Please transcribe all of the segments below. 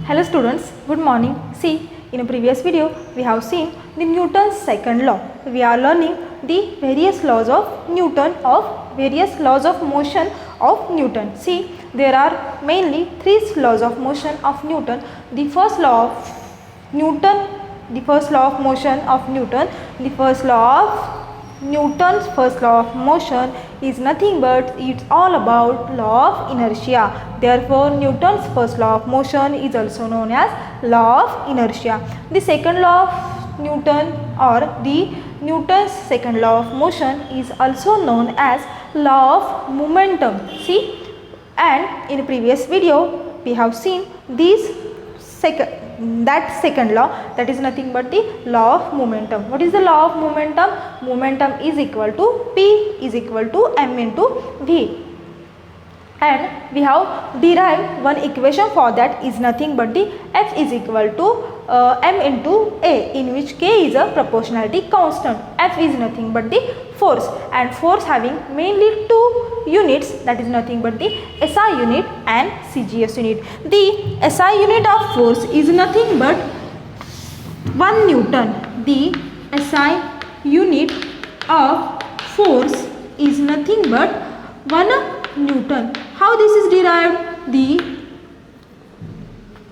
Hello students, good morning. See, in a previous video we have seen the Newton's second law. We are learning the various laws of Newton, of various laws of motion of Newton. See, there are mainly three laws of motion of Newton. The first law of Newton, the first law of motion of Newton, the first law of Newton's first law of motion is nothing but it's all about law of inertia. Therefore, Newton's first law of motion is also known as law of inertia. The second law of Newton or the Newton's second law of motion is also known as law of momentum. See, and in a previous video we have seen that second law, that is nothing but the law of momentum. What is the law of momentum? Momentum is equal to P is equal to m into V. And we have derived one equation for that is nothing but the F is equal to m into A, in which K is a proportionality constant. F is nothing but the force, and force having mainly two units, that is nothing but the SI unit and CGS unit. The SI unit of force is nothing but 1 Newton. The SI unit of force is nothing but 1 Newton. How this is derived? The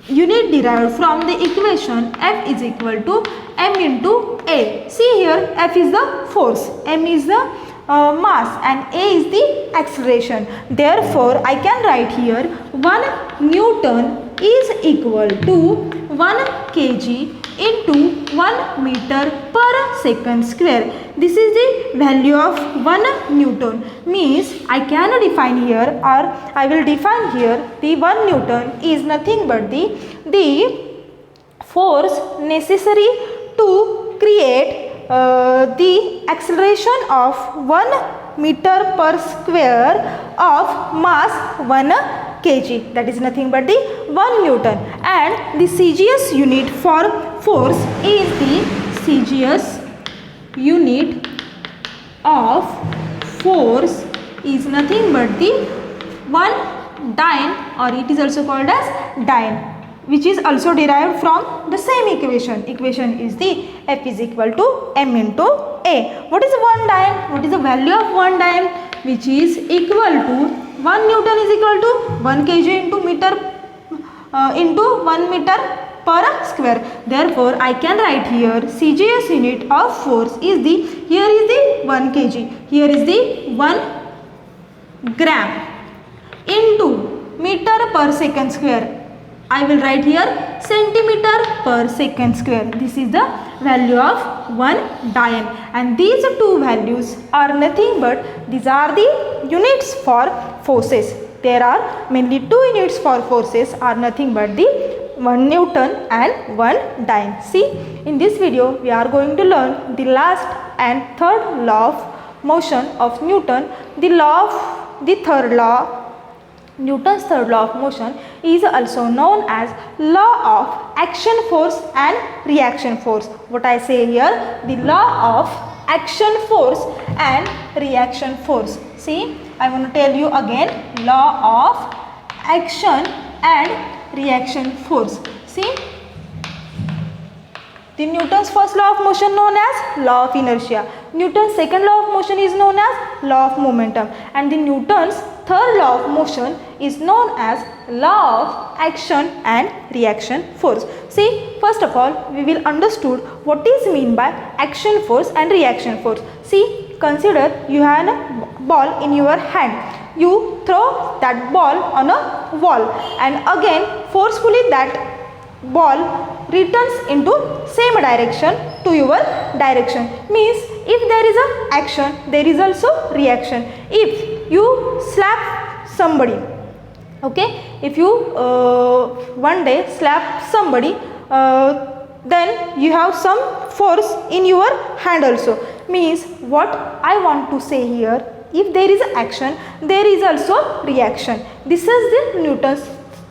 unit derived from the equation F is equal to m into A. See here, F is the force, m is the mass, and A is the acceleration. Therefore, I can write here 1 Newton is equal to 1 kg into 1 meter per second square. This is the value of 1 Newton. Means I can define here, or I will define here, the 1 Newton is nothing but the force necessary to create the acceleration of 1 meter per square of mass 1 kg, that is nothing but the 1 Newton. And the CGS unit for force is the CGS unit of force is nothing but the 1 dyne, or it is also called as dyne, which is also derived from the same equation. Equation is the F is equal to m into A. What is 1 dyne? What is the value of 1 dyne? Which is equal to 1 Newton is equal to 1 kg into 1 meter per square. Therefore, I can write here CGS unit of force is the, here is the 1 kg, here is the 1 gram into meter per second square. I will write here centimeter per second square. This is the value of 1 dyne, and these two values are nothing but, these are the units for forces. There are mainly two units for forces are nothing but the 1 Newton and 1 dyne. See, in this video we are going to learn the last and third law of motion of Newton. The third law, Newton's third law of motion, is also known as law of action force and reaction force. What I say here, the law of action force and reaction force. See, I want to tell you again, law of action and reaction force. See, the Newton's first law of motion known as law of inertia. Newton's second law of motion is known as law of momentum, and the Newton's third law of motion is known as law of action and reaction force. See, first of all, we will understood what is mean by action force and reaction force. See, consider you have a ball in your hand. You throw that ball on a wall, and again forcefully that ball returns into same direction to your direction. Means if there is a action, there is also reaction. If you slap somebody, okay, if you one day slap somebody, then you have some force in your hand also. Means what I want to say here, if there is action, there is also reaction. This is the Newton's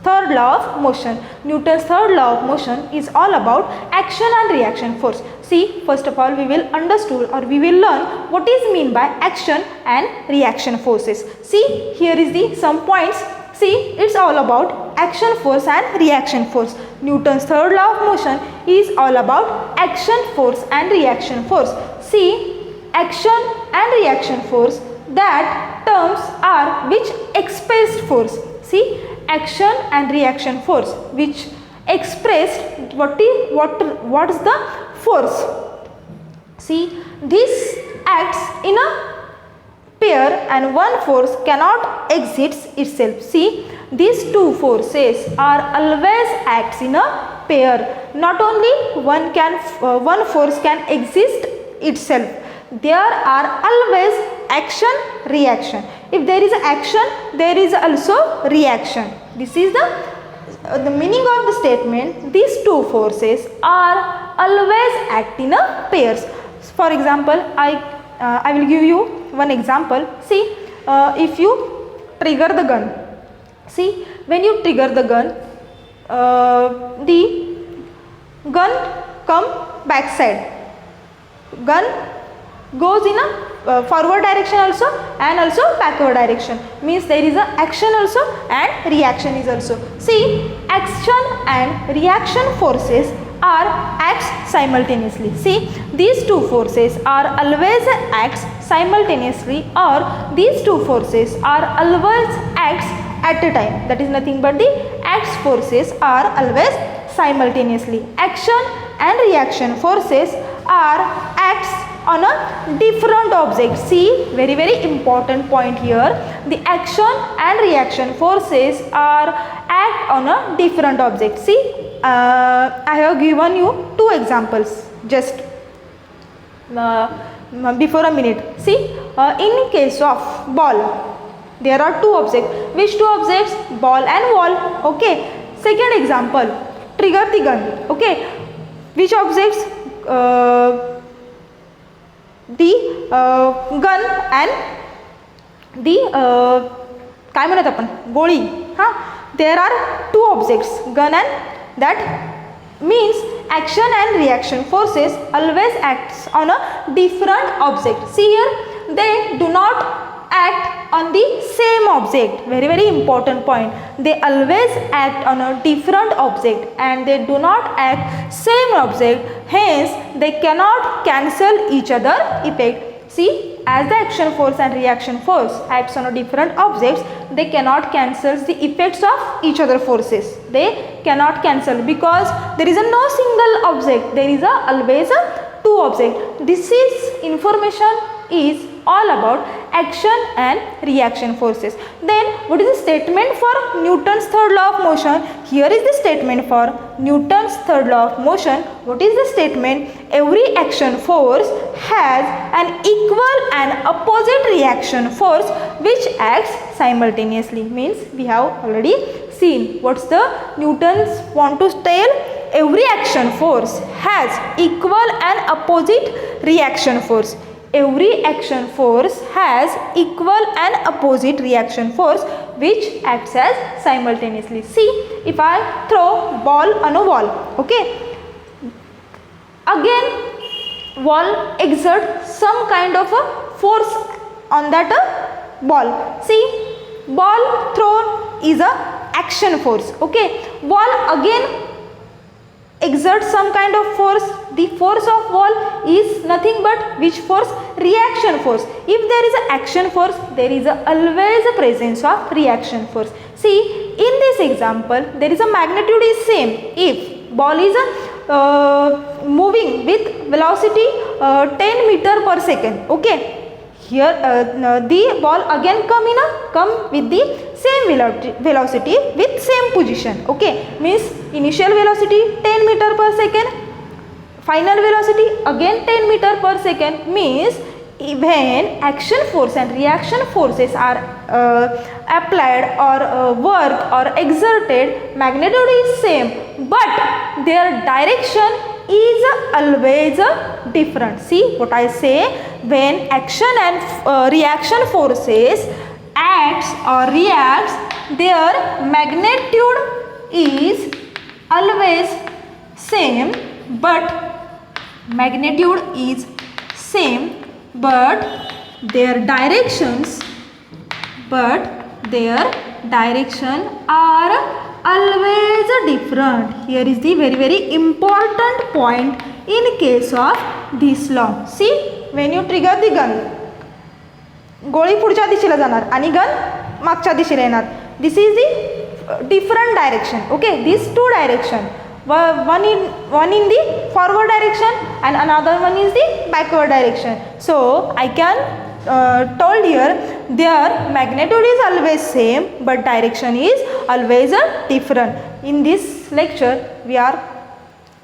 third law of motion. Newton's third law of motion is all about action and reaction force. See, first of all we will understood, or we will learn what is mean by action and reaction forces. See, here is the some points See, it's all about action force and reaction force. Newton's third law of motion is all about action force and reaction force. See, action and reaction force, that terms are which expressed force. See, action and reaction force which expressed what is the force. See, this acts in a pair and one force cannot exist itself. See, these two forces are always acts in a pair. Not only one force can exist itself. There are always action, reaction. If there is action, there is also reaction. This is the meaning of the statement. These two forces are always act in a pairs. For example, I will give you one example. See, if you trigger the gun, see, when you trigger the gun, the gun come backside. Gun goes in a forward direction also and also backward direction. Means there is a action also and reaction is also. See, action and reaction forces are acts simultaneously. See, these two forces are always acts simultaneously, or these two forces are always acts at a time. That is nothing but the acts forces are always simultaneously. Action and reaction forces are acts on a different object. See, very important point here. The action and reaction forces are act on a different object. See, I have given you two examples just before a minute. See, in case of ball, there are two objects. Which two objects? Ball and wall. Okay. Second example, trigger the gun. Okay. Which objects? The gun and the काय म्हणत आपण गोळी. There are two objects, gun and that means action and reaction forces always acts on a different object. See here, they do not act on the same object. Very important point. They always act on a different object and they do not act same object. Hence, they cannot cancel each other effect. See, as the action force and reaction force acts on a different objects, they cannot cancel the effects of each other forces. They cannot cancel because there is a no single object. There is always a two object. This is information is all about action and reaction forces. Then what is the statement for Newton's third law of motion? Here is the statement for Newton's third law of motion. What is the statement? Every action force has an equal and opposite reaction force which acts simultaneously. Means we have already seen. What's the Newton's want to tell? Every action force has equal and opposite reaction force. Every action force has equal and opposite reaction force which acts as simultaneously. See, if I throw ball on a wall, okay, again wall exerts some kind of a force on that ball. See, ball thrown is a action force, okay. Wall again exerts some kind of force. The force of wall is nothing but which force? Reaction force. If there is an action force, there is always a presence of reaction force. See, in this example, there is a magnitude is same. If ball is moving with velocity 10 meter per second, okay. Here the ball again come with the same velocity with same position, okay. Means initial velocity 10 meter per second, final velocity again 10 meter per second. Means when action force and reaction forces are applied or work or exerted, magnitude is same but their direction is always different. See what I say, when action and reaction forces acts or reacts, their magnitude is always same but their their direction are always different. Here is the very important point in case of this law. See, when you trigger the gun, गोळी पुढच्या दिशेला जाणार आणि gun मागच्या दिशेला येणार. This is the different direction. Okay, these two direction, one in the forward direction and another one is the backward direction. So I can told here their magnitude is always same but direction is always different. In this lecture we are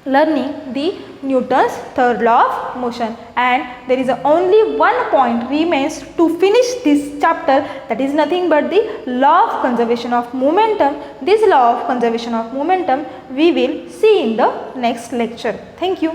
learning the Newton's third law of motion, and there is only one point remains to finish this chapter, that is nothing but the law of conservation of momentum. This law of conservation of momentum we will see in the next lecture. Thank you.